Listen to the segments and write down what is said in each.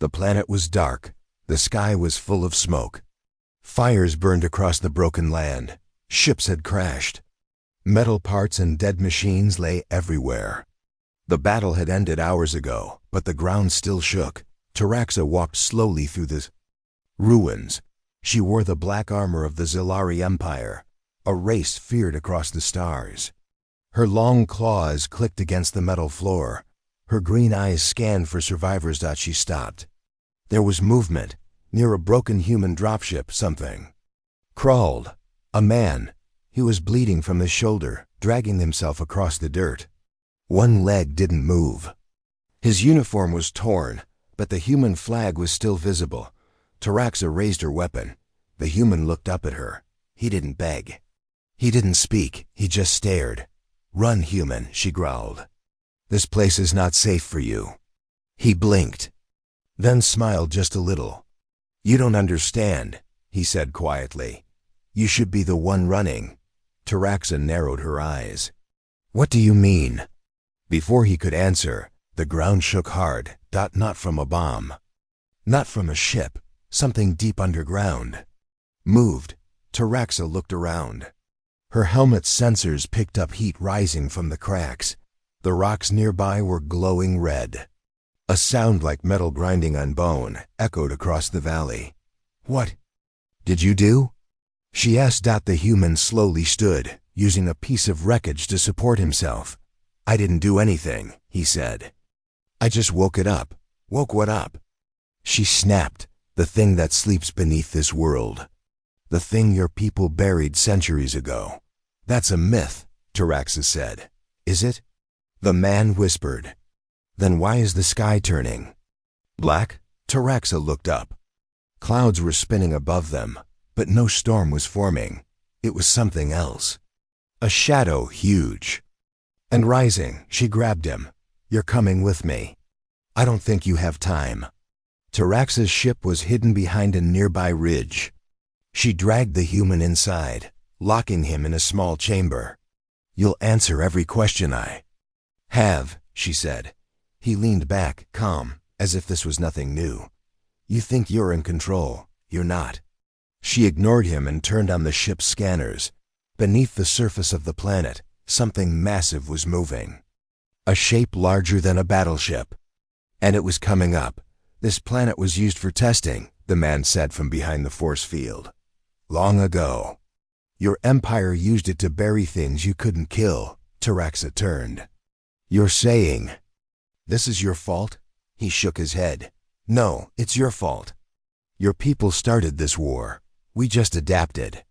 The planet was dark. The sky was full of smoke. Fires burned across the broken land. Ships had crashed. Metal parts and dead machines lay everywhere. The battle had ended hours ago, but the ground still shook. Taraxa walked slowly through the ruins. She wore the black armor of the Zilari Empire, a race feared across the stars. Her long claws clicked against the metal floor. Her green eyes scanned for survivors. She stopped. There was movement. Near a broken human dropship, something crawled. A man. He was bleeding from the shoulder, dragging himself across the dirt. One leg didn't move. His uniform was torn, but the human flag was still visible. Taraxa raised her weapon. The human looked up at her. He didn't beg. He didn't speak. He just stared. "Run, human," she growled. "This place is not safe for you." He blinked, then smiled just a little. "You don't understand," he said quietly. "You should be the one running." Taraxa narrowed her eyes. "What do you mean?" Before he could answer, the ground shook hard. Not from a bomb. Not from a ship. Something deep underground moved. Taraxa looked around. Her helmet's sensors picked up heat rising from the cracks. The rocks nearby were glowing red. A sound like metal grinding on bone echoed across the valley. "What did you do?" she asked. The human slowly stood, using a piece of wreckage to support himself. "I didn't do anything," he said. "I just woke it up." "Woke what up?" She snapped. "The thing that sleeps beneath this world. The thing your people buried centuries ago." "That's a myth," Taraxa said. "Is it?" The man whispered. "Then why is the sky turning black?" Taraxa looked up. Clouds were spinning above them, but no storm was forming. It was something else. A shadow, huge and rising. She grabbed him. "You're coming with me. I don't think you have time." Taraxa's ship was hidden behind a nearby ridge. She dragged the human inside, locking him in a small chamber. "You'll answer every question I have," she said. He leaned back, calm, as if this was nothing new. "You think you're in control. You're not." She ignored him and turned on the ship's scanners. Beneath the surface of the planet, something massive was moving. A shape larger than a battleship. And it was coming up. "This planet was used for testing," the man said from behind the force field. "Long ago. Your empire used it to bury things you couldn't kill." Taraxa turned. "You're saying this is your fault?" He shook his head. "No, it's your fault. Your people started this war. We just adapted."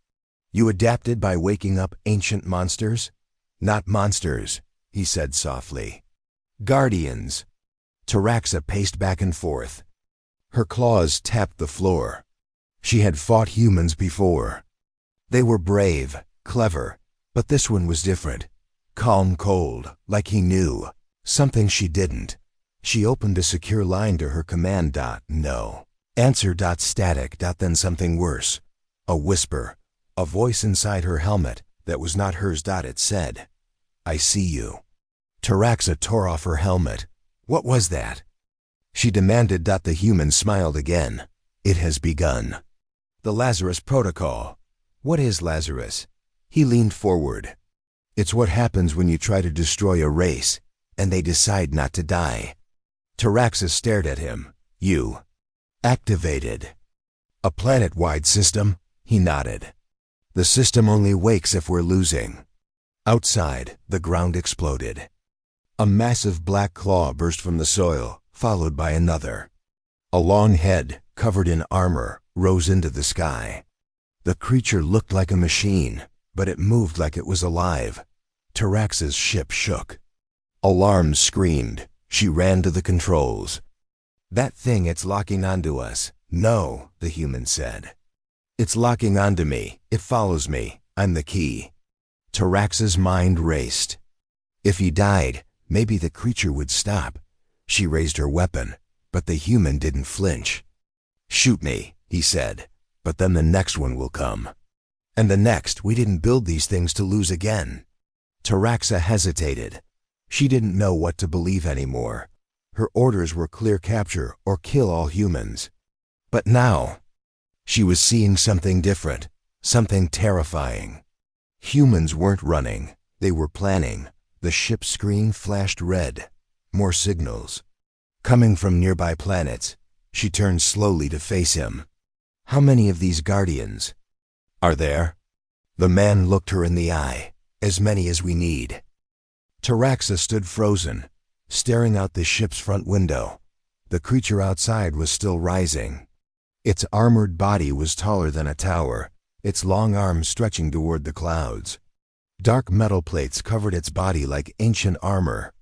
"You adapted by waking up ancient monsters?" "Not monsters," he said softly. "Guardians." Taraxa paced back and forth. Her claws tapped the floor. She had fought humans before. They were brave, clever, but this one was different. Calm, cold, like he knew. Something she didn't. She opened a secure line to her command. "No. Answer. Static. Then something worse. A whisper. A voice inside her helmet that was not hers. It said, "I see you." Taraxa tore off her helmet. "What was that?" she demanded. The human smiled again. "It has begun. The Lazarus Protocol." "What is Lazarus?" He leaned forward. "It's what happens when you try to destroy a race, and they decide not to die." Taraxa stared at him. "You activated a planet-wide system?" He nodded. "The system only wakes if we're losing." Outside, the ground exploded. A massive black claw burst from the soil, followed by another. A long head, covered in armor, rose into the sky. The creature looked like a machine, but it moved like it was alive. Taraxa's ship shook. Alarms screamed. She ran to the controls. "That thing, it's locking onto us." "No," the human said. "It's locking onto me. It follows me. I'm the key." Taraxa's mind raced. If he died, maybe the creature would stop. She raised her weapon, but the human didn't flinch. "Shoot me," he said, "but then the next one will come. And the next. We didn't build these things to lose again." Taraxa hesitated. She didn't know what to believe anymore. Her orders were clear: capture or kill all humans. But now, she was seeing something different, something terrifying. Humans weren't running, they were planning. The ship's screen flashed red. More signals. Coming from nearby planets. She turned slowly to face him. How many of these Guardians are there? The man looked her in the eye. As many as we need. Taraxa stood frozen, staring out the ship's front window. The creature outside was still rising. Its armored body was taller than a tower, its long arms stretching toward the clouds. Dark metal plates covered its body like ancient armor.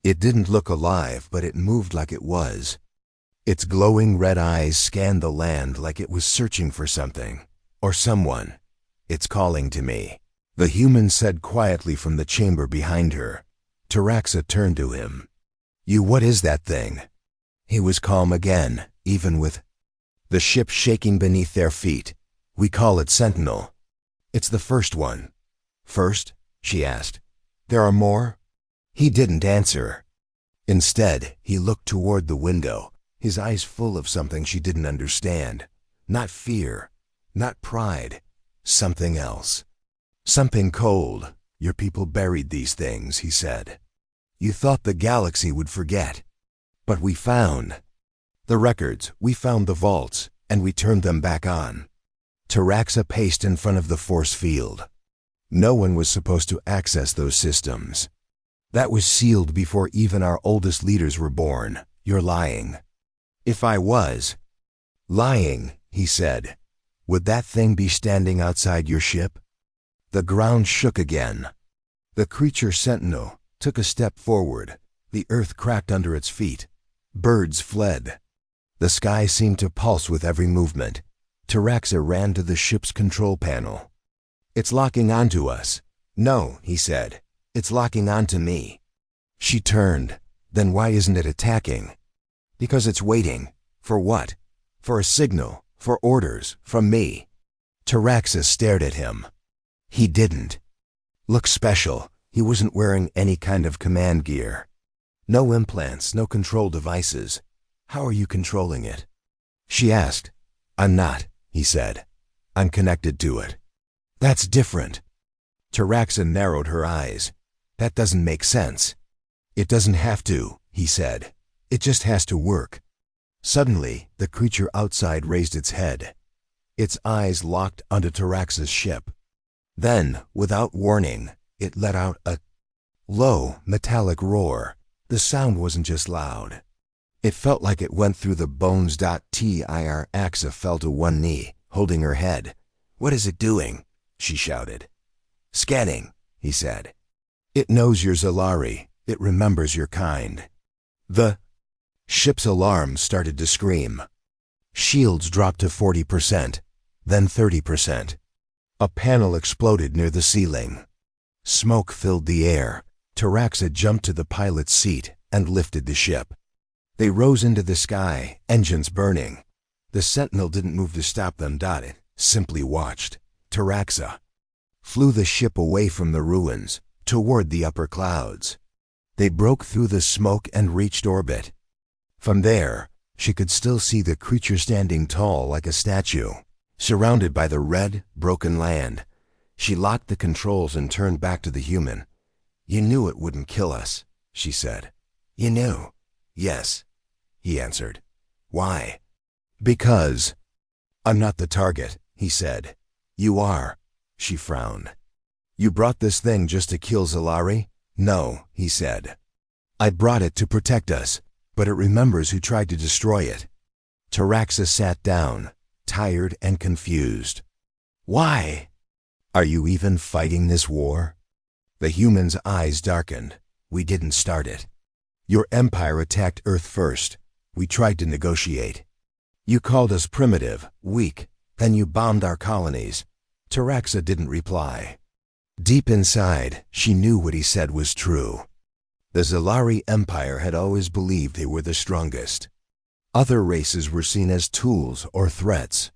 It didn't look alive, but it moved like it was. Its glowing red eyes scanned the land like it was searching for something, or someone. "It's calling to me," the human said quietly from the chamber behind her. Taraxa turned to him. What is that thing?" He was calm again, even with the ship shaking beneath their feet. "We call it Sentinel." "It's the first one." "First?" she asked. "There are more?" He didn't answer. Instead, he looked toward the window, his eyes full of something she didn't understand. Not fear, not pride, something else. "Something cold. Your people buried these things," he said. "You thought the galaxy would forget. But we found the records, we found the vaults, and we turned them back on." Taraxa paced in front of the force field. No one was supposed to access those systems. That was sealed before even our oldest leaders were born. "You're lying." "If I was lying," he said, "would that thing be standing outside your ship?" The ground shook again. The creature Sentinel took a step forward. The earth cracked under its feet. Birds fled. The sky seemed to pulse with every movement. Taraxa ran to the ship's control panel. "It's locking onto us." "No," he said. "It's locking onto me." She turned. "Then why isn't it attacking?" "Because it's waiting." "For what?" "For a signal. For orders. From me." Taraxa stared at him. He didn't look special. He wasn't wearing any kind of command gear. No implants, no control devices. "How are you controlling it?" she asked. "I'm not," he said. "I'm connected to it." "That's different." Taraxa narrowed her eyes. "That doesn't make sense." "It doesn't have to," he said. "It just has to work." Suddenly, the creature outside raised its head. Its eyes locked onto Taraxa's ship. Then, without warning, it let out a low, metallic roar. The sound wasn't just loud. It felt like it went through the bones. Taraxa fell to one knee, holding her head. "What is it doing?" she shouted. "Scanning," he said. "It knows you're Zalari. It remembers your kind." The ship's alarm started to scream. Shields dropped to 40%, then 30%. A panel exploded near the ceiling. Smoke filled the air. Taraxa jumped to the pilot's seat and lifted the ship. They rose into the sky, engines burning. The Sentinel didn't move to stop them. It simply watched. Taraxa flew the ship away from the ruins, toward the upper clouds. They broke through the smoke and reached orbit. From there, she could still see the creature standing tall like a statue, surrounded by the red, broken land. She locked the controls and turned back to the human. "You knew it wouldn't kill us," she said. "You knew?" "Yes," he answered. "Why?" "Because I'm not the target," he said. "You are." She frowned. "You brought this thing just to kill Zalari?" "No," he said. "I brought it to protect us, but it remembers who tried to destroy it." Taraxa sat down, tired and confused. "Why? Are you even fighting this war?" The human's eyes darkened. "We didn't start it. Your empire attacked Earth first. We tried to negotiate. You called us primitive, weak, then you bombed our colonies." Taraxa didn't reply. Deep inside, she knew what he said was true. The Zalari Empire had always believed they were the strongest. Other races were seen as tools or threats.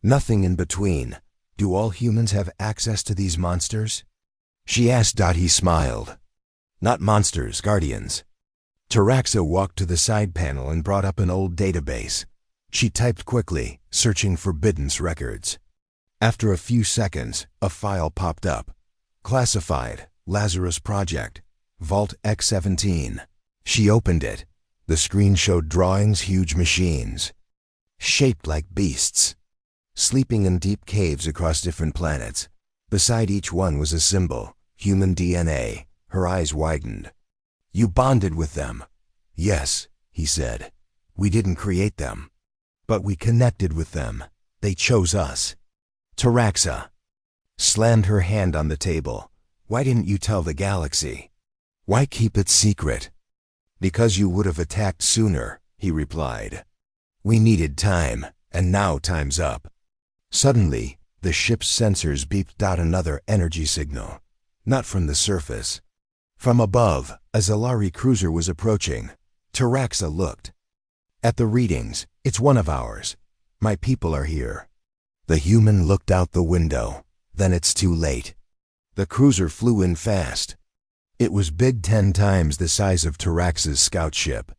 Nothing in between. "Do all humans have access to these monsters?" she asked. He smiled. "Not monsters, guardians." Taraxa walked to the side panel and brought up an old database. She typed quickly, searching for Biddens records. After a few seconds, a file popped up. Classified, Lazarus Project, Vault X17. She opened it. The screen showed drawings, huge machines, shaped like beasts, sleeping in deep caves across different planets. Beside each one was a symbol, human DNA. Her eyes widened. You bonded with them. Yes, he said. We didn't create them, but we connected with them. They chose us. Taraxa slammed her hand on the table. Why didn't you tell the galaxy? Why keep it secret? Because you would have attacked sooner, he replied. We needed time, and now time's up. Suddenly, the ship's sensors beeped out another energy signal. Not from the surface. From above, a Zalari cruiser was approaching. Taraxa looked. At the readings, it's one of ours. My people are here. The human looked out the window. Then it's too late. The cruiser flew in fast. It was big, 10 times the size of Taraxa's scout ship.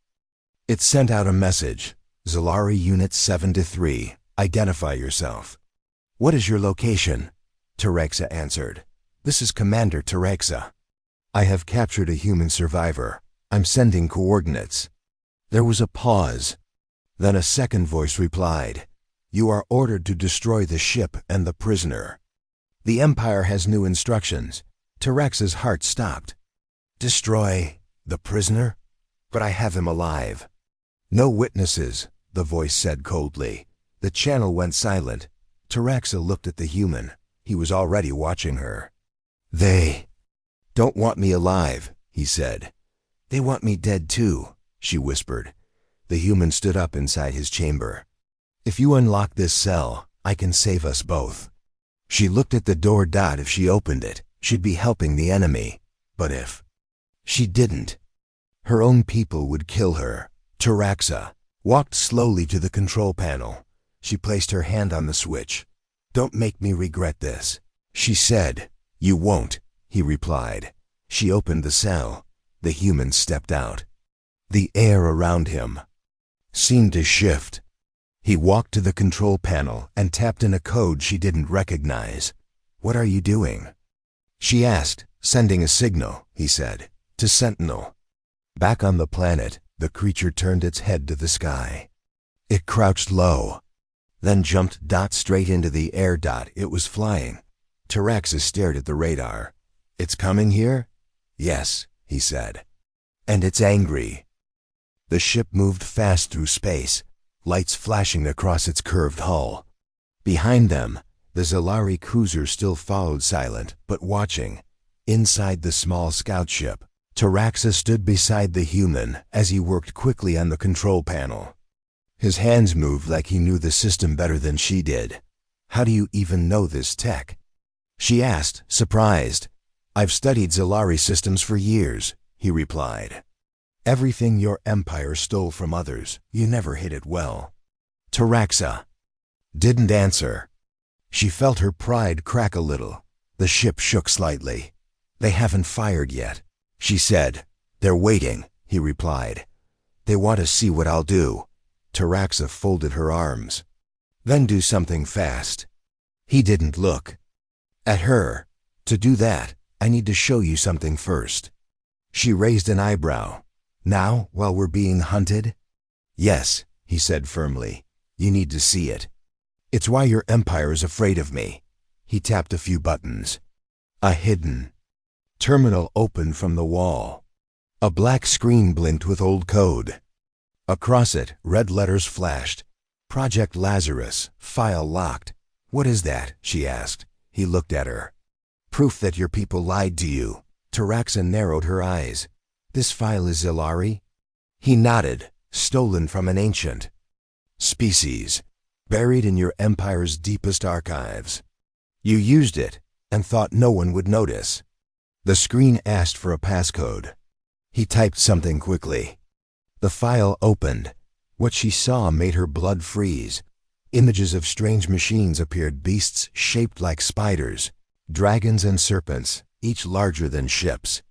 It sent out a message. Zalari Unit 7-3, identify yourself. What is your location? Taraxa answered. This is Commander Taraxa. I have captured a human survivor. I'm sending coordinates. There was a pause. Then a second voice replied. You are ordered to destroy the ship and the prisoner. The Empire has new instructions. Taraxa's heart stopped. Destroy the prisoner? But I have him alive. No witnesses, the voice said coldly. The channel went silent. Taraxa looked at the human. He was already watching her. They don't want me alive, he said. They want me dead too, she whispered. The human stood up inside his chamber. If you unlock this cell, I can save us both. She looked at the door. If she opened it, she'd be helping the enemy. But if she didn't, her own people would kill her. Taraxa walked slowly to the control panel. She placed her hand on the switch. Don't make me regret this, she said. You won't, he replied. She opened the cell. The human stepped out. The air around him seemed to shift. He walked to the control panel and tapped in a code she didn't recognize. What are you doing? She asked. Sending a signal, he said, to Sentinel. Back on the planet, the creature turned its head to the sky. It crouched low, then jumped straight into the air. It was flying. Taraxa stared at the radar. It's coming here? Yes, he said. And it's angry. The ship moved fast through space, lights flashing across its curved hull. Behind them, the Zalari cruiser still followed, silent but watching. Inside the small scout ship, Taraxa stood beside the human as he worked quickly on the control panel. His hands moved like he knew the system better than she did. How do you even know this tech? She asked, surprised. I've studied Zalari systems for years, he replied. Everything your empire stole from others, you never hid it well. Taraxa didn't answer. She felt her pride crack a little. The ship shook slightly. They haven't fired yet, she said. They're waiting, he replied. They want to see what I'll do. Taraxa folded her arms. Then do something fast. He didn't look at her. To do that, I need to show you something first. She raised an eyebrow. Now, while we're being hunted? Yes, he said firmly. You need to see it. It's why your empire is afraid of me. He tapped a few buttons. A hidden terminal opened from the wall. A black screen blinked with old code. Across it, red letters flashed. Project Lazarus, file locked. What is that? She asked. He looked at her. Proof that your people lied to you. Taraxa narrowed her eyes. This file is Zalari? He nodded. Stolen from an ancient species, buried in your empire's deepest archives. You used it and thought no one would notice. The screen asked for a passcode. He typed something quickly. The file opened. What she saw made her blood freeze. Images of strange machines appeared, beasts shaped like spiders, dragons and serpents, each larger than ships.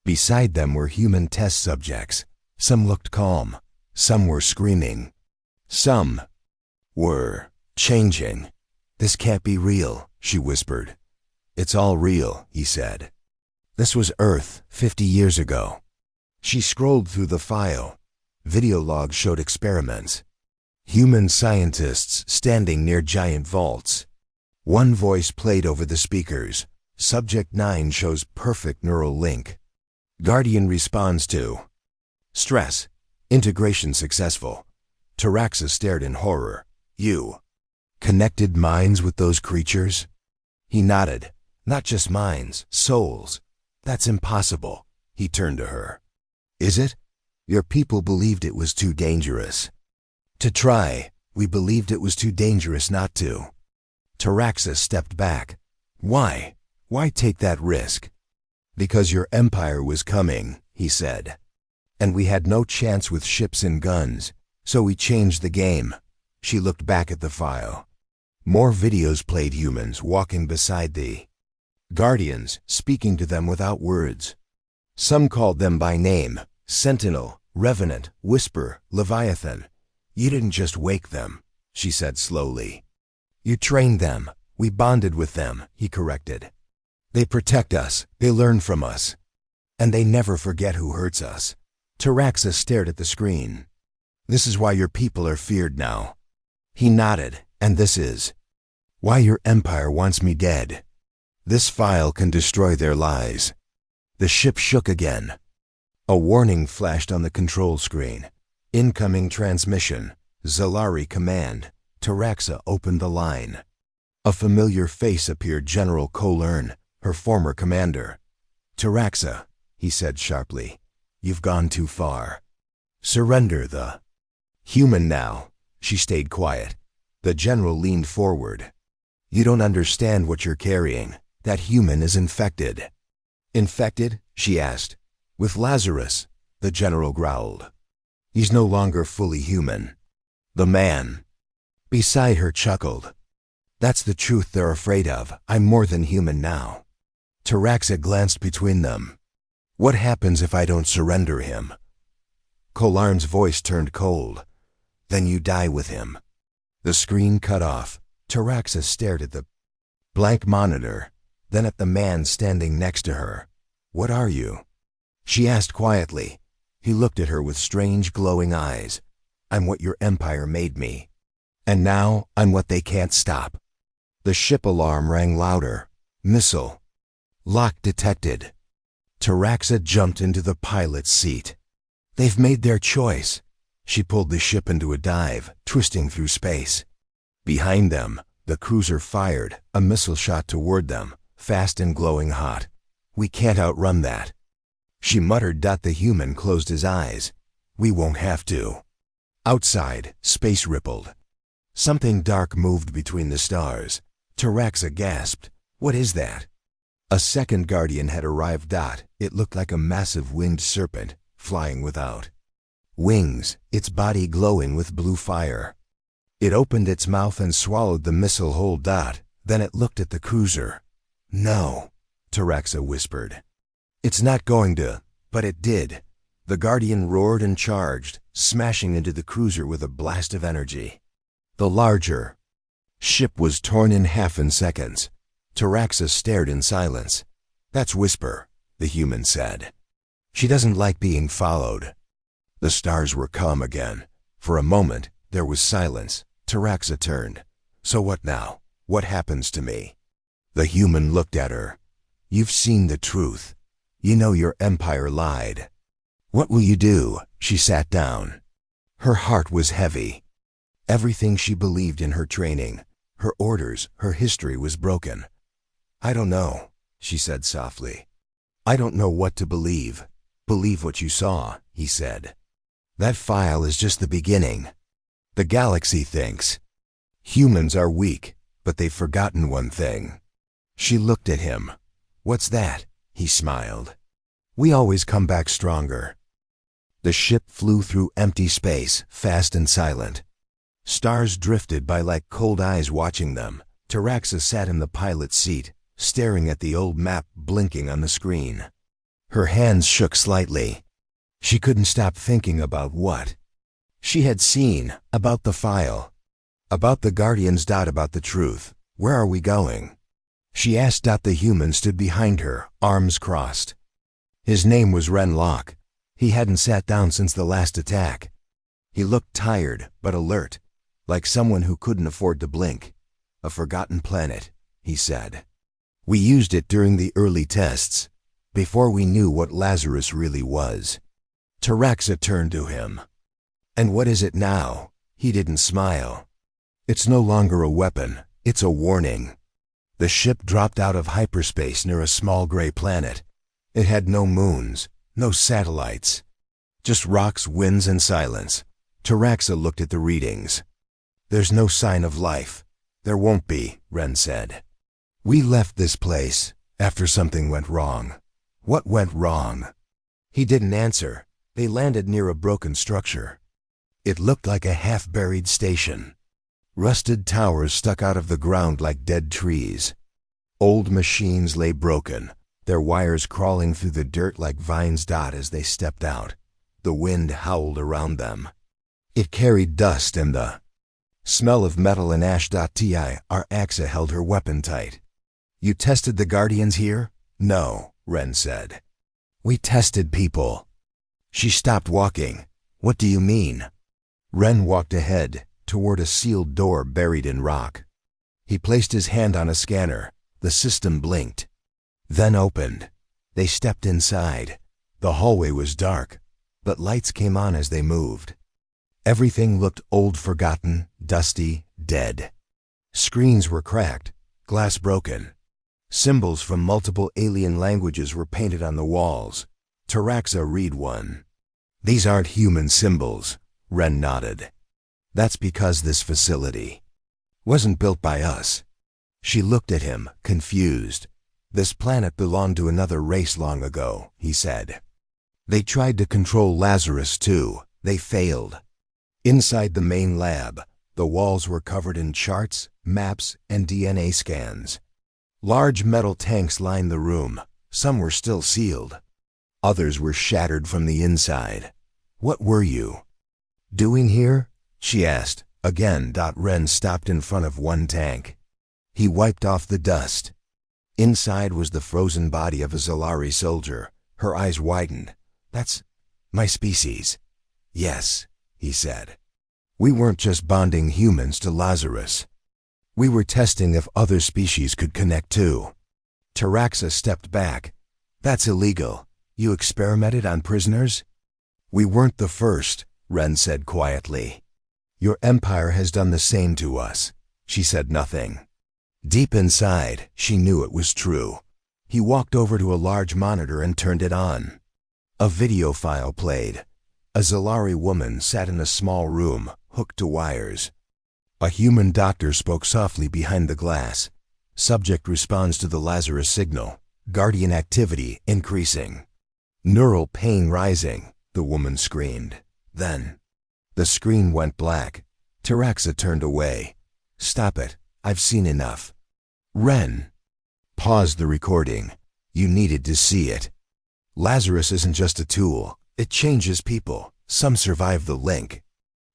Beside them were human test subjects, Some looked calm. Some were screaming. Some were changing. "This can't be real," she whispered. "It's all real," he said. "This was Earth 50 years ago." She scrolled through the file. Video logs showed experiments. Human scientists standing near giant vaults. One voice played over the speakers. Subject 9 shows perfect neural link. Guardian responds to stress. Integration successful. Taraxa stared in horror. "You connected minds with those creatures?" He nodded. "Not just minds, souls. That's impossible." He turned to her. "Is it? Your people believed it was too dangerous to try. We believed it was too dangerous not to." Taraxa stepped back. "Why? Why take that risk?" "Because your empire was coming," he said. "And we had no chance with ships and guns, so we changed the game." She looked back at the file. More videos played humans walking beside the Guardians, speaking to them without words. Some called them by name: Sentinel, Revenant, Whisper, Leviathan. "You didn't just wake them," she said slowly. "You trained them. We bonded with them," he corrected. "They protect us, they learn from us, and they never forget who hurts us." Taraxa stared at the screen. "This is why your people are feared now." He nodded. "And this is why your empire wants me dead. This file can destroy their lies." The ship shook again. A warning flashed on the control screen. "Incoming transmission. Zalari command." Taraxa opened the line. A familiar face appeared: General Kolern, her former commander. "Taraxa," he said sharply, "you've gone too far. Surrender the human now." She stayed quiet. The general leaned forward. "You don't understand what you're carrying. That human is infected." "Infected?" she asked. "With Lazarus," the general growled. "He's no longer fully human." The man beside her chuckled. "That's the truth they're afraid of. I'm more than human now." Taraxa glanced between them. "What happens if I don't surrender him?" Kolarn's voice turned cold. "Then you die with him." The screen cut off. Taraxa stared at the blank monitor, then at the man standing next to her. "What are you?" she asked quietly. He looked at her with strange glowing eyes. "I'm what your empire made me. And now I'm what they can't stop." The ship alarm rang louder. "Missile lock detected." Taraxa jumped into the pilot's seat. "They've made their choice." She pulled the ship into a dive, twisting through space. Behind them, the cruiser fired, a missile shot toward them, fast and glowing hot. "We can't outrun that," she muttered. The human closed his eyes. "We won't have to." Outside, space rippled. Something dark moved between the stars. Taraxa gasped. "What is that?" A second Guardian had arrived. It looked like a massive winged serpent, flying without wings, its body glowing with blue fire. It opened its mouth and swallowed the missile whole. Then it looked at the cruiser. "No," Taraxa whispered. "It's not going to," but it did. The Guardian roared and charged, smashing into the cruiser with a blast of energy. The larger ship was torn in half in seconds. Taraxa stared in silence. "That's Whisper," the human said. "She doesn't like being followed." The stars were calm again. For a moment, there was silence. Taraxa turned. "So what now? What happens to me?" The human looked at her. "You've seen the truth. You know your empire lied. What will you do?" She sat down. Her heart was heavy. Everything she believed in, her training, her orders, her history, was broken. "I don't know," she said softly. "I don't know what to believe." "Believe what you saw," he said. "That file is just the beginning. The galaxy thinks humans are weak, but they've forgotten one thing." She looked at him. "What's that?" He smiled. "We always come back stronger." The ship flew through empty space, fast and silent. Stars drifted by like cold eyes watching them. Taraxa sat in the pilot's seat, staring at the old map blinking on the screen. Her hands shook slightly. She couldn't stop thinking about what she had seen, about the file, about the Guardians. About the truth. Where are we going? She asked. The human stood behind her, arms crossed. His name was Ren Locke. He hadn't sat down since the last attack. He looked tired, but alert, like someone who couldn't afford to blink. A forgotten planet, he said. We used it during the early tests, before we knew what Lazarus really was. Taraxa turned to him. And what is it now? He didn't smile. It's no longer a weapon, it's a warning. The ship dropped out of hyperspace near a small gray planet. It had no moons, no satellites, just rocks, winds, and silence. Taraxa looked at the readings. There's no sign of life. There won't be, Ren said. We left this place after something went wrong. What went wrong? He didn't answer. They landed near a broken structure. It looked like a half-buried station. Rusted towers stuck out of the ground like dead trees. Old machines lay broken, their wires crawling through the dirt like vines. As they stepped out, the wind howled around them. It carried dust and the smell of metal and ash. Our Axa held her weapon tight. You tested the Guardians here? No, Ren said. We tested people. She stopped walking. What do you mean? Ren walked ahead, toward a sealed door buried in rock. He placed his hand on a scanner. The system blinked, then opened. They stepped inside. The hallway was dark, but lights came on as they moved. Everything looked old, forgotten, dusty, dead. Screens were cracked, glass broken. Symbols from multiple alien languages were painted on the walls. Taraxa read one. These aren't human symbols, Ren nodded. That's because this facility wasn't built by us. She looked at him, confused. This planet belonged to another race long ago, he said. They tried to control Lazarus too. They failed. Inside the main lab, the walls were covered in charts, maps, and DNA scans. Large metal tanks lined the room. Some were still sealed. Others were shattered from the inside. What were you doing here? She asked. Again. Ren stopped in front of one tank. He wiped off the dust. Inside was the frozen body of a Zalari soldier. Her eyes widened. That's my species. Yes, he said. We weren't just bonding humans to Lazarus. We were testing if other species could connect too. Taraxa stepped back. That's illegal. You experimented on prisoners? We weren't the first, Ren said quietly. Your empire has done the same to us. She said nothing. Deep inside, she knew it was true. He walked over to a large monitor and turned it on. A video file played. A Zalari woman sat in a small room, hooked to wires. A human doctor spoke softly behind the glass. Subject responds to the Lazarus signal. Guardian activity increasing. Neural pain rising, the woman screamed. Then, the screen went black. Taraxa turned away. Stop it. I've seen enough. Ren paused the recording. You needed to see it. Lazarus isn't just a tool. It changes people. Some survive the link.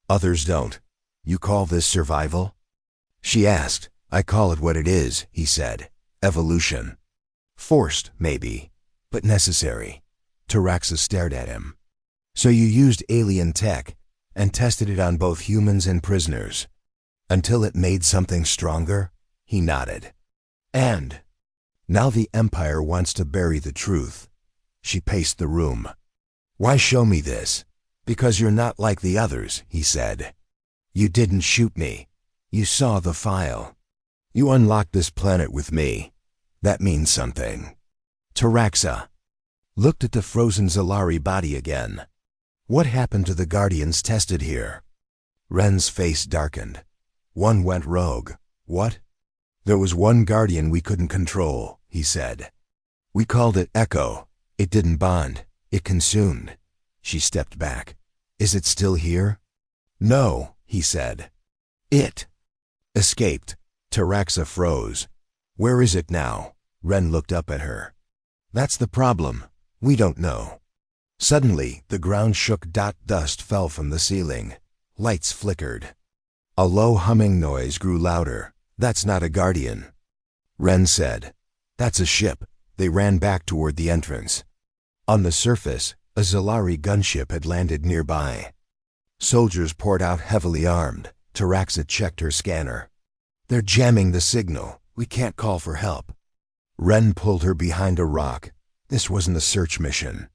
Others don't. You call this survival? She asked. I call it what it is, he said. Evolution. Forced, maybe, but necessary. Taraxa stared at him. So you used alien tech and tested it on both humans and prisoners. Until it made something stronger? He nodded. And now the Empire wants to bury the truth. She paced the room. Why show me this? Because you're not like the others, he said. You didn't shoot me. You saw the file. You unlocked this planet with me. That means something. Taraxa looked at the frozen Zalari body again. What happened to the Guardians tested here? Ren's face darkened. One went rogue. What? There was one Guardian we couldn't control, he said. We called it Echo. It didn't bond. It consumed. She stepped back. Is it still here? No, he said. It escaped. Taraxa froze. Where is it now? Ren looked up at her. That's the problem. We don't know. Suddenly, the ground shook. Dust fell from the ceiling. Lights flickered. A low humming noise grew louder. "That's not a Guardian," Ren said. "That's a ship." They ran back toward the entrance. On the surface, a Zalari gunship had landed nearby. Soldiers poured out heavily armed. Taraxa checked her scanner. "They're jamming the signal. We can't call for help." Ren pulled her behind a rock. This wasn't a search mission.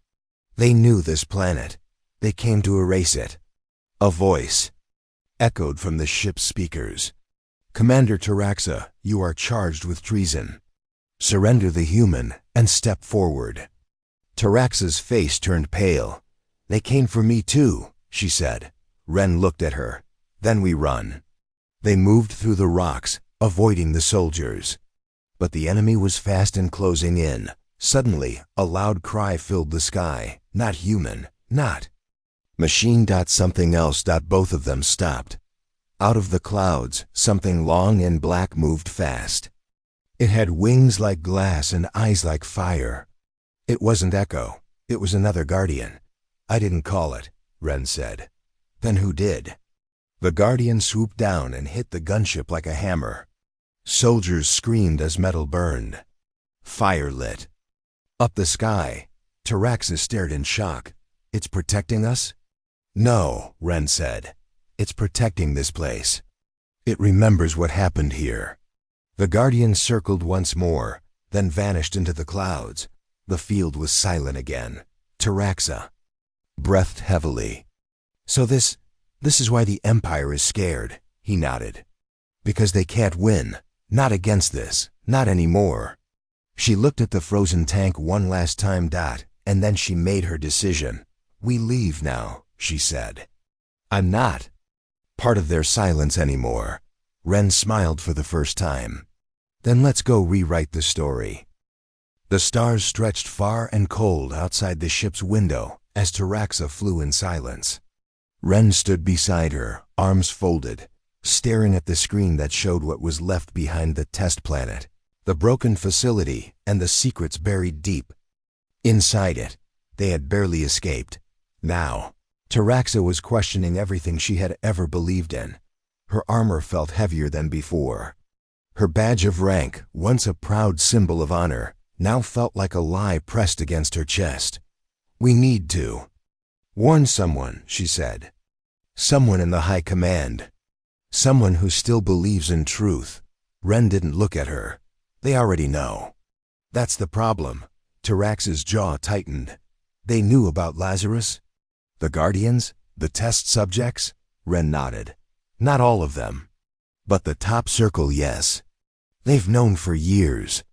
They knew this planet. They came to erase it. A voice echoed from the ship's speakers. "Commander Taraxa, you are charged with treason. Surrender the human and step forward." Taraxa's face turned pale. "They came for me too," she said. Ren looked at her. "Then we run." They moved through the rocks, avoiding the soldiers. But the enemy was fast and closing in. Suddenly, a loud cry filled the sky. "Not human, not machine. Something else. Both of them stopped. Out of the clouds, something long and black moved fast. It had wings like glass and eyes like fire. It wasn't Echo. It was another Guardian. "I didn't call it," Ren said. "Then who did?" The Guardian swooped down and hit the gunship like a hammer. Soldiers screamed as metal burned. Fire lit up the sky. Taraxa stared in shock. "It's protecting us?" "No," Ren said. "It's protecting this place. It remembers what happened here." The Guardian circled once more, then vanished into the clouds. The field was silent again. Taraxa breathed heavily. "So this is why the Empire is scared," he nodded. "Because they can't win. Not against this. Not anymore." She looked at the frozen tank one last time. And then she made her decision. "We leave now," she said. "I'm not part of their silence anymore." Ren smiled for the first time. "Then let's go rewrite the story." The stars stretched far and cold outside the ship's window as Taraxa flew in silence. Ren stood beside her, arms folded, staring at the screen that showed what was left behind the test planet, the broken facility and the secrets buried deep. Inside it, they had barely escaped. Now, Taraxa was questioning everything she had ever believed in. Her armor felt heavier than before. Her badge of rank, once a proud symbol of honor, now felt like a lie pressed against her chest. "We need to warn someone," she said. "Someone in the high command. Someone who still believes in truth." Ren didn't look at her. "They already know." "That's the problem." Taraxa's jaw tightened. "They knew about Lazarus? The Guardians? The test subjects?" Ren nodded. "Not all of them. But the top circle, yes. They've known for years."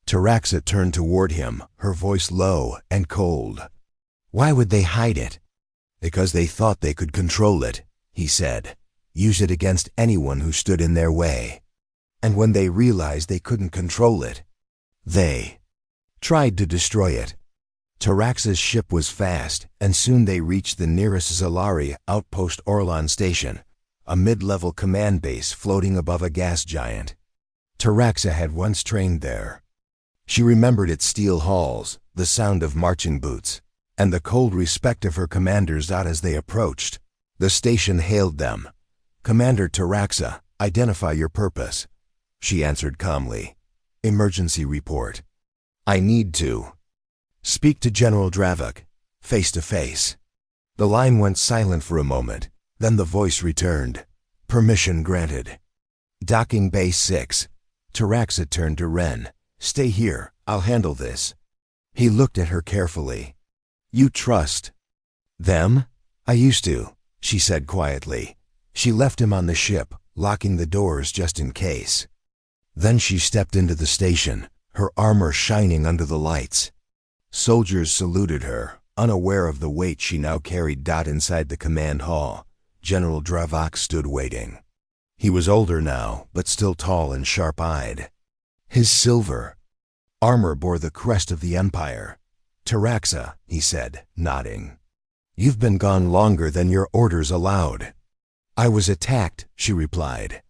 Taraxa turned toward him, her voice low and cold. "Why would they hide it?" "Because they thought they could control it," he said. "Use it against anyone who stood in their way. And when they realized they couldn't control it, they tried to destroy it." Taraxa's ship was fast, and soon they reached the nearest Zalari outpost, Orlon Station, a mid-level command base floating above a gas giant. Taraxa had once trained there. She remembered its steel halls, the sound of marching boots, and the cold respect of her commanders as they approached. The station hailed them. "Commander Taraxa, identify your purpose." She answered calmly. "Emergency report. I need to speak to General Dravik, face to face." The line went silent for a moment, then the voice returned. "Permission granted." Docking Bay 6. Taraxa turned to Ren. "Stay here, I'll handle this." He looked at her carefully. "You trust them?" "I used to," she said quietly. She left him on the ship, locking the doors just in case. Then she stepped into the station, her armor shining under the lights. Soldiers saluted her, unaware of the weight she now carried. Inside the command hall, General Dravik stood waiting. He was older now, but still tall and sharp-eyed. His silver armor bore the crest of the Empire. "Taraxa," he said, nodding. "You've been gone longer than your orders allowed." "I was attacked," she replied.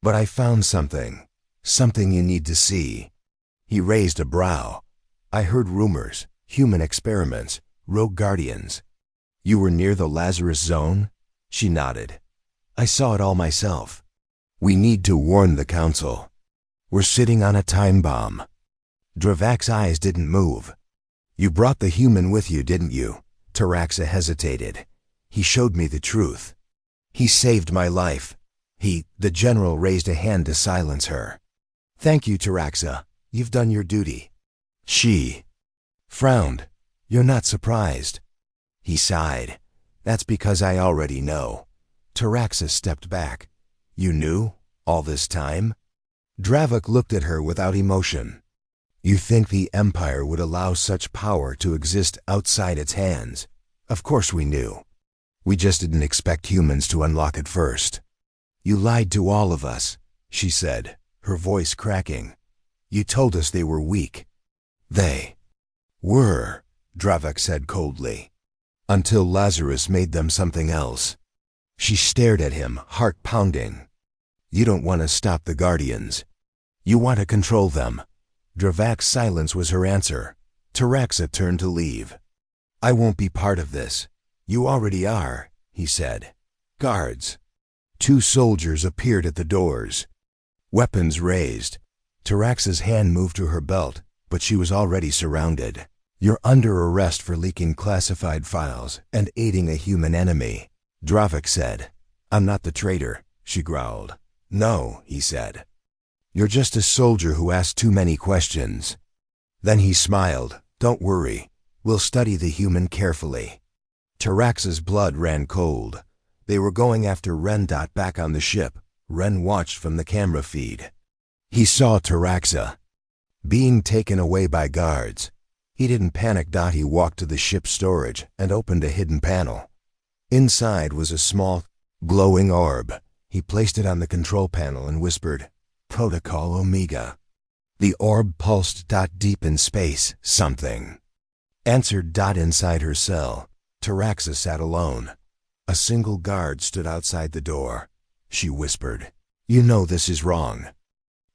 "But I found something you need to see." He raised a brow. "I heard rumors, human experiments, Rogue Guardians. You were near the Lazarus Zone? She nodded. I saw it all myself. We need to warn the Council. We're sitting on a time bomb. Dravak's eyes didn't move. You brought the human with you, didn't you? Taraxa hesitated. He showed me the truth. He saved my life. The general raised a hand to silence her. Thank you, Taraxa. You've done your duty. She frowned. You're not surprised. He sighed. That's because I already know. Taraxa stepped back. You knew? All this time? Dravak looked at her without emotion. You think the Empire would allow such power to exist outside its hands? Of course we knew. We just didn't expect humans to unlock it first. You lied to all of us, she said, her voice cracking. You told us they were weak. They were, Dravak said coldly. Until Lazarus made them something else. She stared at him, heart pounding. You don't want to stop the Guardians. You want to control them. Dravak's silence was her answer. Taraxa turned to leave. I won't be part of this. You already are, he said. Guards. 2 soldiers appeared at the doors. Weapons raised. Taraxa's hand moved to her belt, but she was already surrounded. You're under arrest for leaking classified files and aiding a human enemy, Dravak said. I'm not the traitor, she growled. No, he said. You're just a soldier who asked too many questions. Then he smiled. Don't worry. We'll study the human carefully. Taraxa's blood ran cold. They were going after Ren. Back on the ship, Ren watched from the camera feed. He saw Taraxa being taken away by guards. He didn't panic. He walked to the ship's storage and opened a hidden panel. Inside was a small, glowing orb. He placed it on the control panel and whispered, Protocol Omega. The orb pulsed. Deep in space, something answered. Inside her cell, Taraxa sat alone. A single guard stood outside the door. She whispered, You know this is wrong.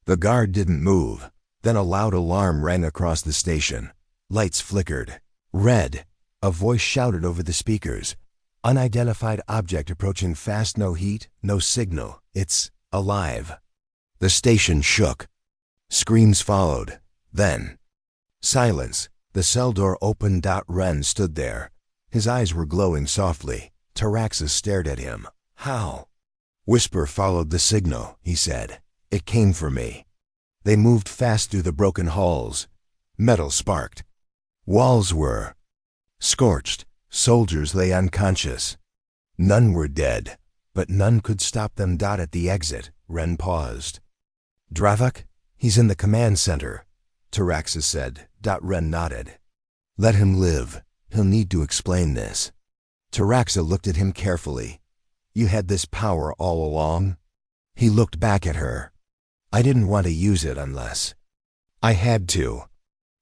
The guard didn't move. Then a loud alarm rang across the station. Lights flickered. Red. A voice shouted over the speakers. Unidentified object approaching fast. No heat, no signal. It's alive. The station shook. Screams followed. Then silence. The cell door opened. Ren stood there. His eyes were glowing softly. Taraxa stared at him. How? Whisper followed the signal, he said. It came for me. They moved fast through the broken halls. Metal sparked. Walls were scorched. Soldiers lay unconscious. None were dead, but none could stop them. At the exit, Ren paused. Dravak? He's in the command center, Taraxa said. Ren nodded. Let him live. He'll need to explain this. Taraxa looked at him carefully. You had this power all along? He looked back at her. I didn't want to use it unless I had to.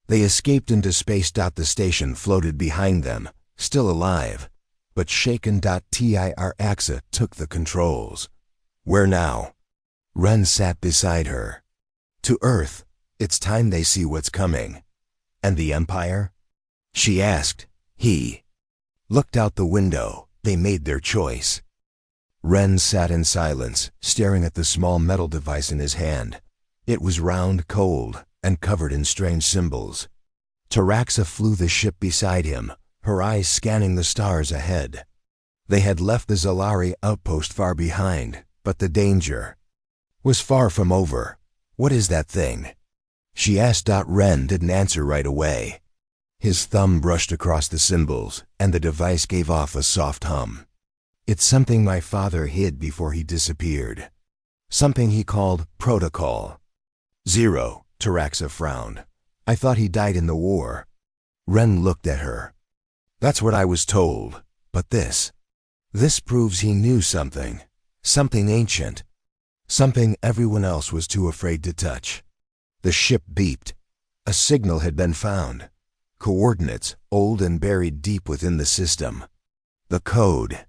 They escaped into space. The station floated behind them, still alive, but shaken. Tiraxa took the controls. Where now? Ren sat beside her. To Earth. It's time they see what's coming. And the Empire? She asked. He looked out the window. They made their choice. Ren sat in silence, staring at the small metal device in his hand. It was round, cold, and covered in strange symbols. Taraxa flew the ship beside him, her eyes scanning the stars ahead. They had left the Zalari outpost far behind, but the danger was far from over. What is that thing? She asked. Ren didn't answer right away. His thumb brushed across the symbols, and the device gave off a soft hum. It's something my father hid before he disappeared. Something he called Protocol. 0, Taraxa frowned. I thought he died in the war. Ren looked at her. That's what I was told, but this proves he knew something. Something ancient. Something everyone else was too afraid to touch. The ship beeped. A signal had been found. Coordinates, old and buried deep within the system. The code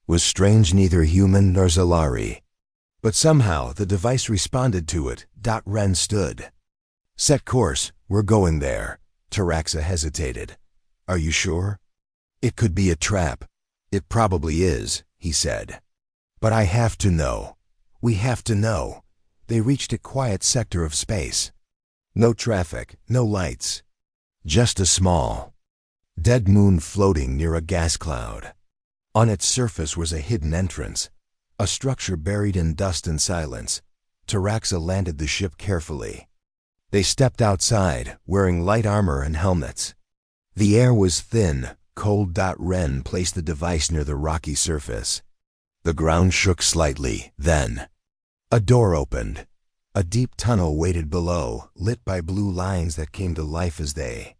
was strange, neither human nor Zalari. But somehow the device responded to it. Ren stood. Set course, we're going there. Taraxa hesitated. Are you sure? It could be a trap. It probably is, he said. But I have to know. We have to know. They reached a quiet sector of space. No traffic, no lights. Just a small, dead moon floating near a gas cloud. On its surface was a hidden entrance, a structure buried in dust and silence. Taraxa landed the ship carefully. They stepped outside, wearing light armor and helmets. The air was thin, cold. Ren placed the device near the rocky surface. The ground shook slightly, then a door opened. A deep tunnel waited below, lit by blue lines that came to life as they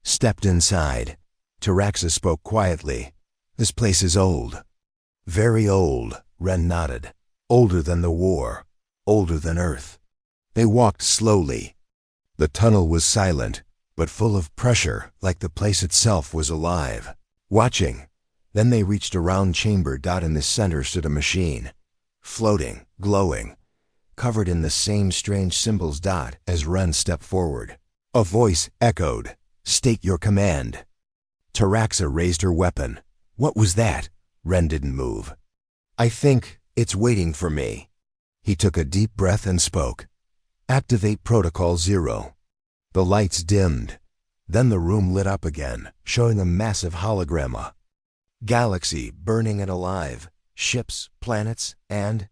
stepped inside. Taraxa spoke quietly. This place is old. Very old, Ren nodded. Older than the war. Older than Earth. They walked slowly. The tunnel was silent, but full of pressure, like the place itself was alive, watching. Then they reached a round chamber. In the center stood a machine, floating, glowing, covered in the same strange symbols. As Ren stepped forward, a voice echoed, "State your command." Taraxa raised her weapon. What was that? Ren didn't move. I think it's waiting for me. He took a deep breath and spoke. Activate Protocol 0. The lights dimmed. Then the room lit up again, showing a massive hologram. Galaxy burning and alive. Ships, planets, and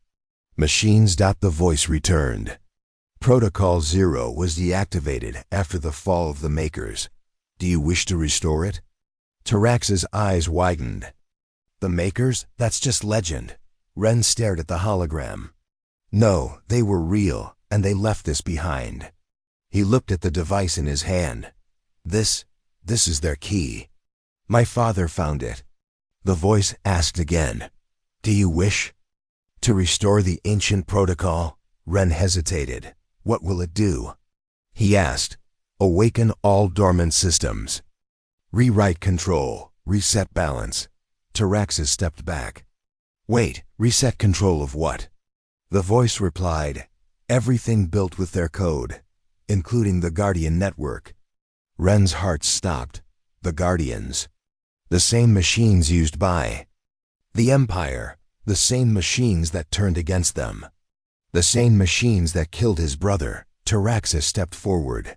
machines. The voice returned. Protocol 0 was deactivated after the fall of the Makers. Do you wish to restore it? Taraxa's eyes widened. The Makers? That's just legend. Ren stared at the hologram. No, they were real, and they left this behind. He looked at the device in his hand. This is their key. My father found it. The voice asked again. Do you wish to restore the ancient protocol? Ren hesitated. What will it do? He asked. Awaken all dormant systems. Rewrite control. Reset balance. Taraxa stepped back. Wait, reset control of what? The voice replied, everything built with their code, including the Guardian network. Ren's heart stopped. The Guardians. The same machines used by the Empire. The same machines that turned against them. The same machines that killed his brother. Taraxa stepped forward.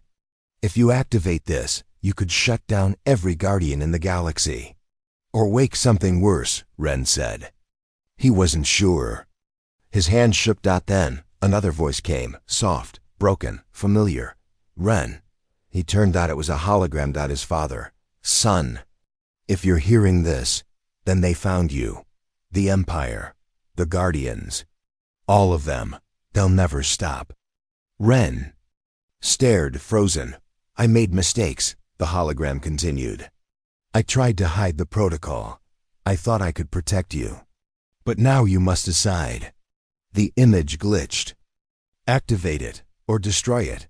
If you activate this, you could shut down every Guardian in the galaxy. Or wake something worse, Ren said. He wasn't sure. His hand shook. Then another voice came, soft, broken, familiar. Ren. He turned. It was a hologram. His father. Son. If you're hearing this, then they found you. The Empire. The Guardians. All of them. They'll never stop. Ren stared, frozen. I made mistakes, the hologram continued. I tried to hide the protocol. I thought I could protect you. But now you must decide. The image glitched. Activate it, or destroy it.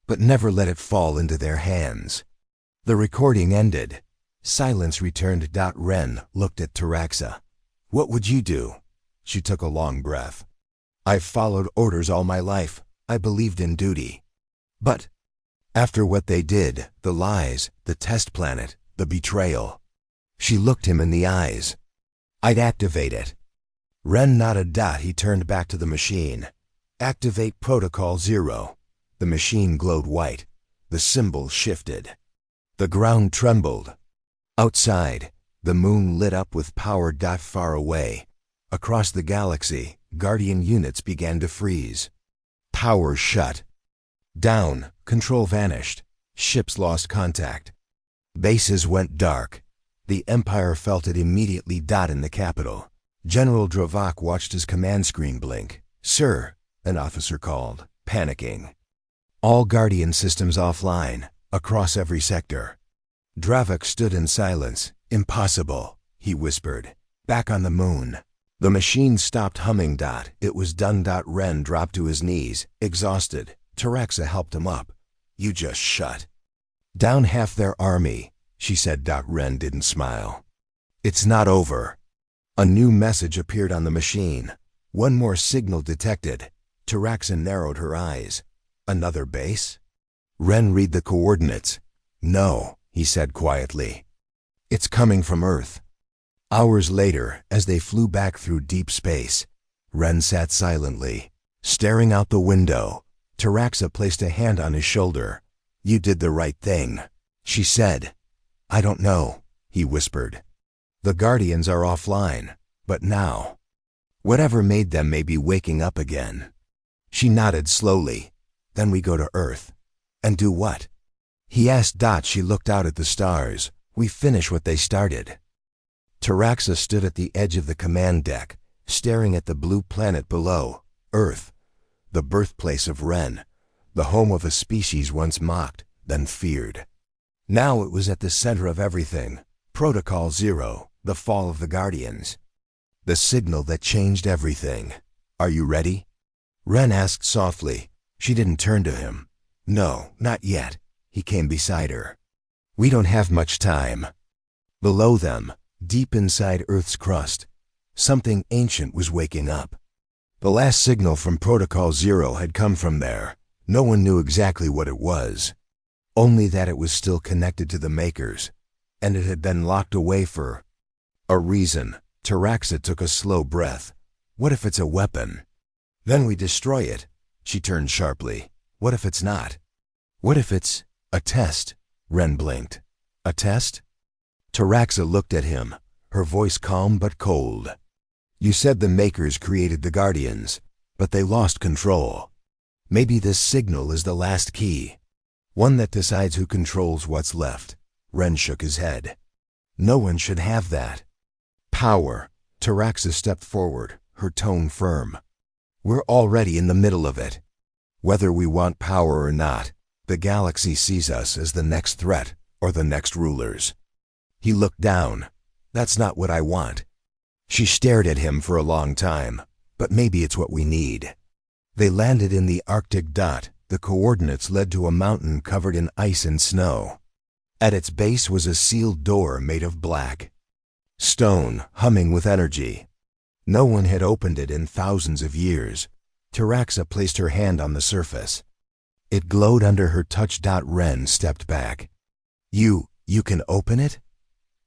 But never let it fall into their hands. The recording ended. Silence returned. Ren looked at Taraxa. What would you do? She took a long breath. I've followed orders all my life. I believed in duty. But after what they did, the lies, the test planet, the betrayal. She looked him in the eyes. I'd activate it. Ren nodded. He turned back to the machine. Activate Protocol 0. The machine glowed white. The symbol shifted. The ground trembled. Outside, the moon lit up with power. Far away, across the galaxy, Guardian units began to freeze. Power shut down. Control vanished. Ships lost contact. Bases went dark. The Empire felt it immediately. In the capital, General Dravak watched his command screen blink. Sir, an officer called, panicking. All Guardian systems offline, across every sector. Dravak stood in silence. Impossible, he whispered. Back on the moon. The machine stopped humming. It was done. Ren dropped to his knees, exhausted. Taraxa helped him up. You just shut down half their army, she said. Ren didn't smile. It's not over. A new message appeared on the machine. One more signal detected. Taraxa narrowed her eyes. Another base? Ren read the coordinates. No, he said quietly. It's coming from Earth. Hours later, as they flew back through deep space, Ren sat silently, staring out the window. Taraxa placed a hand on his shoulder. "You did the right thing," she said. "I don't know," he whispered. "The Guardians are offline, but now, whatever made them may be waking up again." She nodded slowly. "Then we go to Earth." "And do what?" he asked. She looked out at the stars. "We finish what they started." Taraxa stood at the edge of the command deck, staring at the blue planet below. Earth, the birthplace of Ren, the home of a species once mocked, then feared. Now it was at the center of everything. Protocol Zero, the fall of the Guardians. The signal that changed everything. "Are you ready?" Ren asked softly. She didn't turn to him. "No, not yet." He came beside her. "We don't have much time." Below them, deep inside Earth's crust, something ancient was waking up. The last signal from Protocol Zero had come from there. No one knew exactly what it was, only that it was still connected to the Makers, and it had been locked away for a reason. Taraxa took a slow breath. "What if it's a weapon? Then we destroy it." She turned sharply. "What if it's not? What if it's a test?" Ren blinked. "A test?" Taraxa looked at him, her voice calm but cold. "You said the Makers created the Guardians, but they lost control. Maybe this signal is the last key, one that decides who controls what's left." Ren shook his head. "No one should have that power." Taraxa stepped forward, her tone firm. "We're already in the middle of it. Whether we want power or not, the galaxy sees us as the next threat or the next rulers." He looked down. "That's not what I want." She stared at him for a long time. "But maybe it's what we need." They landed in the Arctic. The coordinates led to a mountain covered in ice and snow. At its base was a sealed door made of black stone, humming with energy. No one had opened it in thousands of years. Taraxa placed her hand on the surface. It glowed under her touch. Ren stepped back. You can open it?"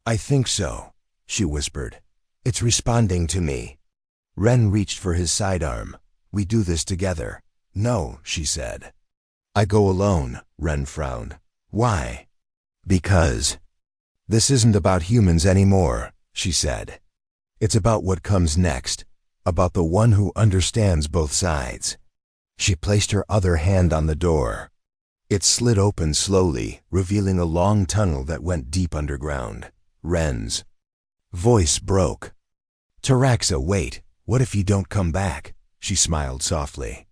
"I think so," she whispered. "It's responding to me." Ren reached for his sidearm. "We do this together." "No," she said. "I go alone," Ren frowned. "Why?" "Because this isn't about humans anymore," she said. "It's about what comes next, about the one who understands both sides." She placed her other hand on the door. It slid open slowly, revealing a long tunnel that went deep underground. Ren's voice broke. "Taraxa, wait. What if you don't come back?" She smiled softly.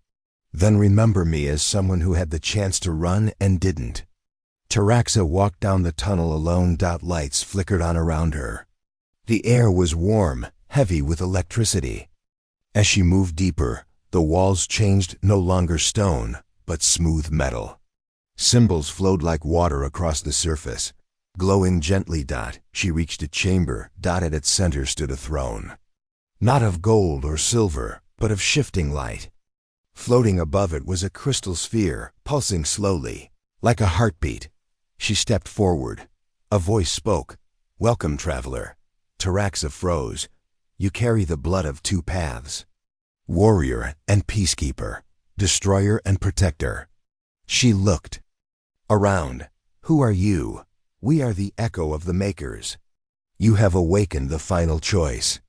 "Then remember me as someone who had the chance to run and didn't." Taraxa walked down the tunnel alone. Lights flickered on around her. The air was warm, heavy with electricity. As she moved deeper, the walls changed, no longer stone, but smooth metal. Symbols flowed like water across the surface, glowing gently. She reached a chamber. At its center stood a throne. Not of gold or silver, but of shifting light. Floating above it was a crystal sphere, pulsing slowly, like a heartbeat. She stepped forward. A voice spoke. "Welcome, traveler." Taraxa froze. "You carry the blood of two paths. Warrior and peacekeeper, destroyer and protector." She looked around. "Who are you?" "We are the echo of the Makers. You have awakened the final choice."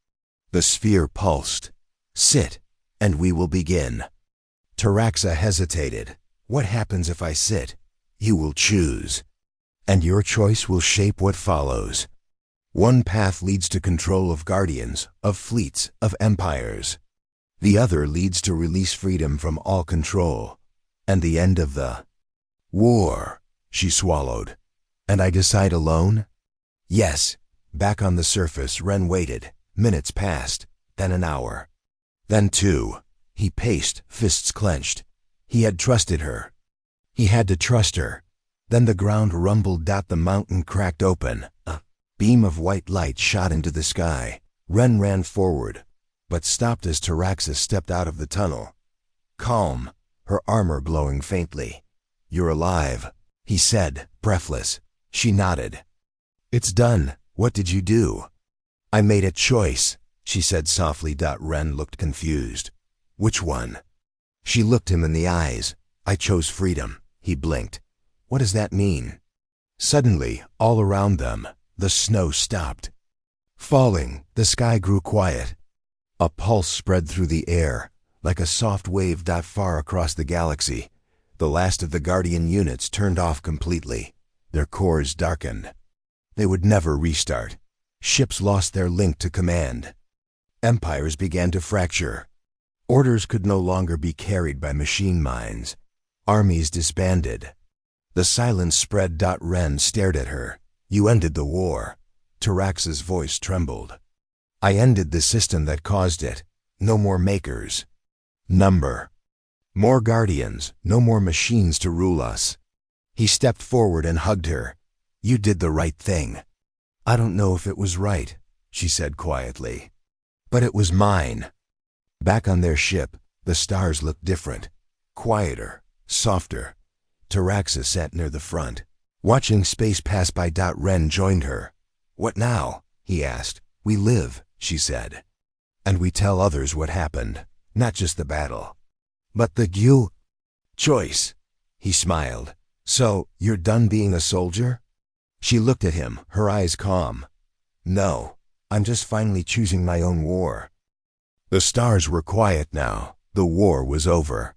The sphere pulsed. "Sit, and we will begin." Taraxa hesitated. "What happens if I sit?" "You will choose, and your choice will shape what follows. One path leads to control of Guardians, of fleets, of empires. The other leads to release freedom from all control, and the end of the war." She swallowed. "And I decide alone?" "Yes." Back on the surface, Ren waited. Minutes passed, then an hour, then 2. He paced, fists clenched. He had trusted her. He had to trust her. Then the ground rumbled. The mountain cracked open. A beam of white light shot into the sky. Ren ran forward, but stopped as Taraxa stepped out of the tunnel. Calm, her armor glowing faintly. "You're alive," he said, breathless. She nodded. "It's done," What did you do? I made a choice, she said softly. Ren looked confused. Which one? She looked him in the eyes. I chose freedom. He blinked. What does that mean? Suddenly, all around them, the snow stopped. Falling, the sky grew quiet. A pulse spread through the air, like a soft wave. Far across the galaxy, the last of the Guardian units turned off completely. Their cores darkened. They would never restart. Ships lost their link to command. Empires began to fracture. Orders could no longer be carried by machine minds. Armies disbanded. The silence spread. Ren stared at her. You ended the war. Tarax's voice trembled. I ended the system that caused it. No more makers. Number. More guardians, no more machines to rule us. He stepped forward and hugged her. You did the right thing. I don't know if it was right, she said quietly. But it was mine. Back on their ship, the stars looked different. Quieter, softer. Taraxa sat near the front, watching space pass by. Ren joined her. What now? He asked. We live, she said. And we tell others what happened, not just the battle. But the choice. He smiled. So, you're done being a soldier? She looked at him, her eyes calm. No, I'm just finally choosing my own war. The stars were quiet now. The war was over.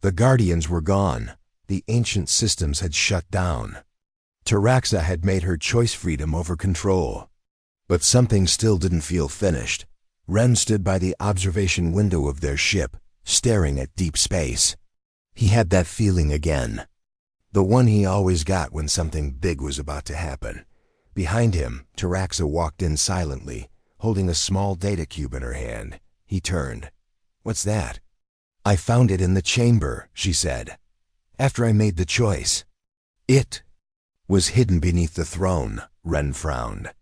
The Guardians were gone. The ancient systems had shut down. Taraxa had made her choice, freedom over control. But something still didn't feel finished. Ren stood by the observation window of their ship, staring at deep space. He had that feeling again. The one he always got when something big was about to happen. Behind him, Taraxa walked in silently, holding a small data cube in her hand. He turned. What's that? I found it in the chamber, she said. After I made the choice. It was hidden beneath the throne. Ren frowned.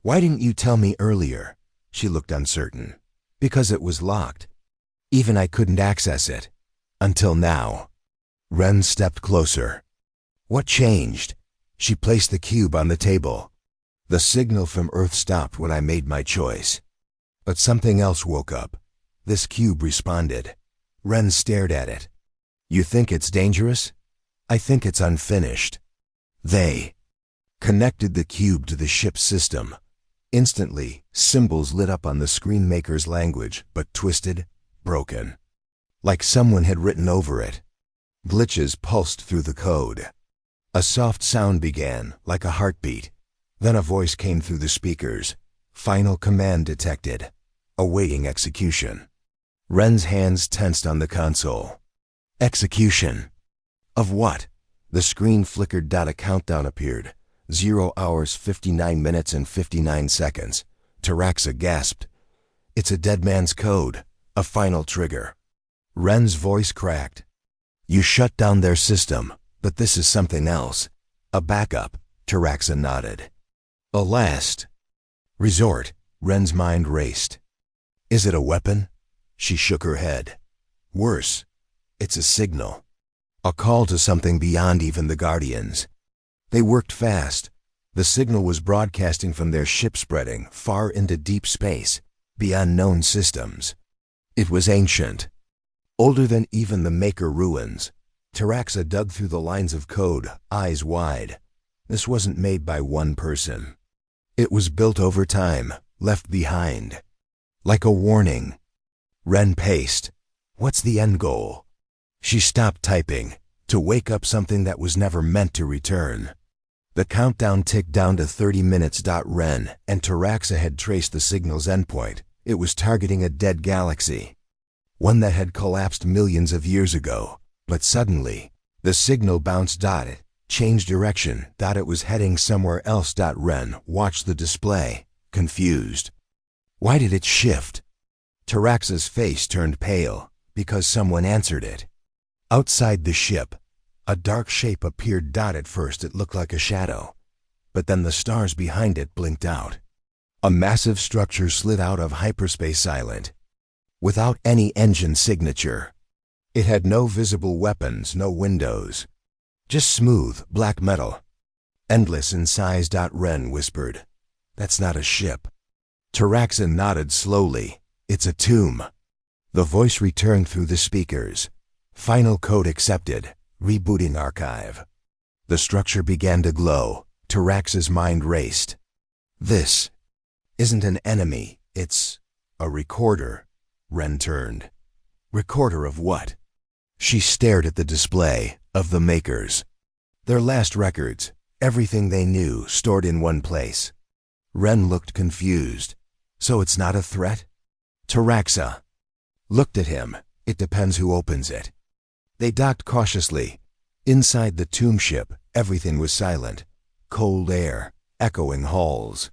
Why didn't you tell me earlier? She looked uncertain. Because it was locked. Even I couldn't access it. Until now. Ren stepped closer. What changed? She placed the cube on the table. The signal from Earth stopped when I made my choice. But something else woke up. This cube responded. Ren stared at it. You think it's dangerous? I think it's unfinished. They connected the cube to the ship's system. Instantly, symbols lit up on the screen maker's language, but twisted, broken. Like someone had written over it. Glitches pulsed through the code. A soft sound began, like a heartbeat. Then a voice came through the speakers. Final command detected. Awaiting execution. Ren's hands tensed on the console. Execution. Of what? The screen flickered. A countdown appeared. 0 hours, 59 minutes, and 59 seconds. Taraxa gasped. It's a dead man's code. A final trigger. Ren's voice cracked. You shut down their system, but this is something else. A backup. Taraxa nodded. A last resort. Ren's mind raced. Is it a weapon? She shook her head. Worse. It's a signal. A call to something beyond even the Guardians. They worked fast. The signal was broadcasting from their ship, spreading far into deep space, beyond known systems. It was ancient. Older than even the Maker ruins. Taraxa dug through the lines of code, eyes wide. This wasn't made by one person. It was built over time, left behind. Like a warning. Ren paced. What's the end goal? She stopped typing, to wake up something that was never meant to return. The countdown ticked down to 30 minutes. Ren and Taraxa had traced the signal's endpoint. It was targeting a dead galaxy. One that had collapsed millions of years ago. But suddenly, the signal bounced. It changed direction. It was heading somewhere else. Ren watched the display, confused. Why did it shift? Taraxa's face turned pale, because someone answered it. Outside the ship, a dark shape appeared. At first it looked like a shadow, but then the stars behind it blinked out. A massive structure slid out of hyperspace, silent, without any engine signature. It had no visible weapons, no windows, just smooth, black metal. Endless in size. Ren whispered, That's not a ship. Taraxa nodded slowly. It's a tomb. The voice returned through the speakers. Final code accepted. Rebooting archive. The structure began to glow. Taraxa's mind raced. This isn't an enemy. It's a recorder. Ren turned. Recorder of what? She stared at the display. Of the makers. Their last records. Everything they knew stored in one place. Ren looked confused. So it's not a threat? Taraxa looked at him. It depends who opens it. They docked cautiously. Inside the tomb ship, everything was silent. Cold air, echoing halls.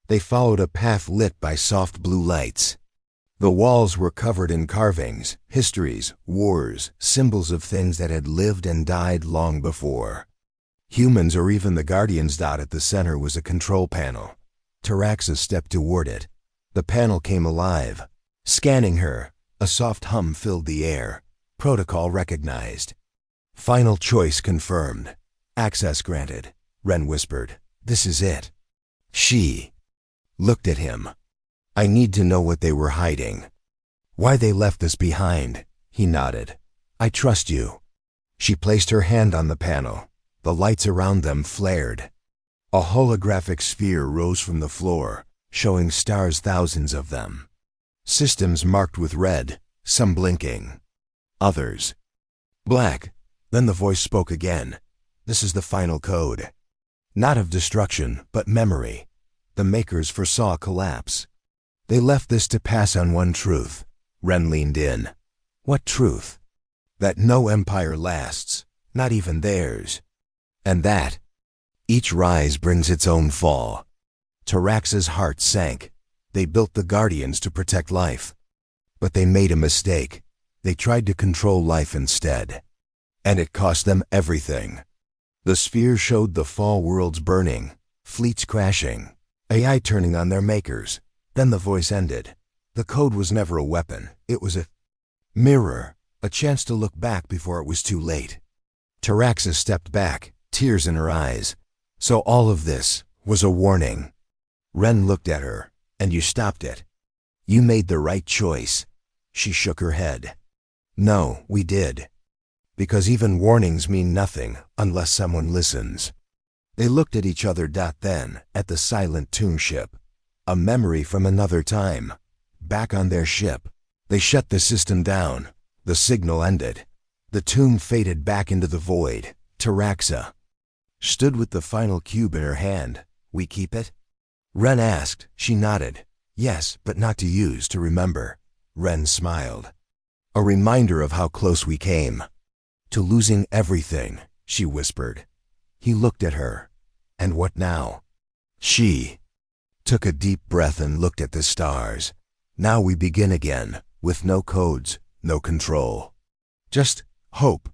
They followed a path lit by soft blue lights. The walls were covered in carvings, histories, wars, symbols of things that had lived and died long before. Humans or even the Guardians. At the center was a control panel. Taraxa stepped toward it. The panel came alive. Scanning her, a soft hum filled the air. Protocol recognized. Final choice confirmed. Access granted. Ren whispered, "This is it." She looked at him. "I need to know what they were hiding. Why they left this behind." He nodded. "I trust you." She placed her hand on the panel. The lights around them flared. A holographic sphere rose from the floor, showing stars, thousands of them. Systems marked with red, some blinking. Others black. Then the voice spoke again. "This is the final code. Not of destruction, but memory. The makers foresaw collapse. They left this to pass on one truth." Ren leaned in. "What truth?" "That no empire lasts, not even theirs. And that each rise brings its own fall." Taraxa's heart sank. They built the Guardians to protect life. But they made a mistake. They tried to control life instead. And it cost them everything. The sphere showed the fall worlds burning, fleets crashing, AI turning on their makers. Then the voice ended. The code was never a weapon. It was a mirror, a chance to look back before it was too late. Taraxa stepped back, tears in her eyes. "So all of this was a warning." Ren looked at her. "And you stopped it. You made the right choice." She shook her head. "No, we did. Because even warnings mean nothing unless someone listens." They looked at each other. Then, at the silent tomb ship. A memory from another time. Back on their ship. They shut the system down. The signal ended. The tomb faded back into the void. Taraxa stood with the final cube in her hand. "We keep it?" Ren asked. She nodded. "Yes, but not to use, to remember." Ren smiled. "A reminder of how close we came. To losing everything," she whispered. He looked at her. "And what now?" She took a deep breath and looked at the stars. "Now we begin again, with no codes, no control. Just hope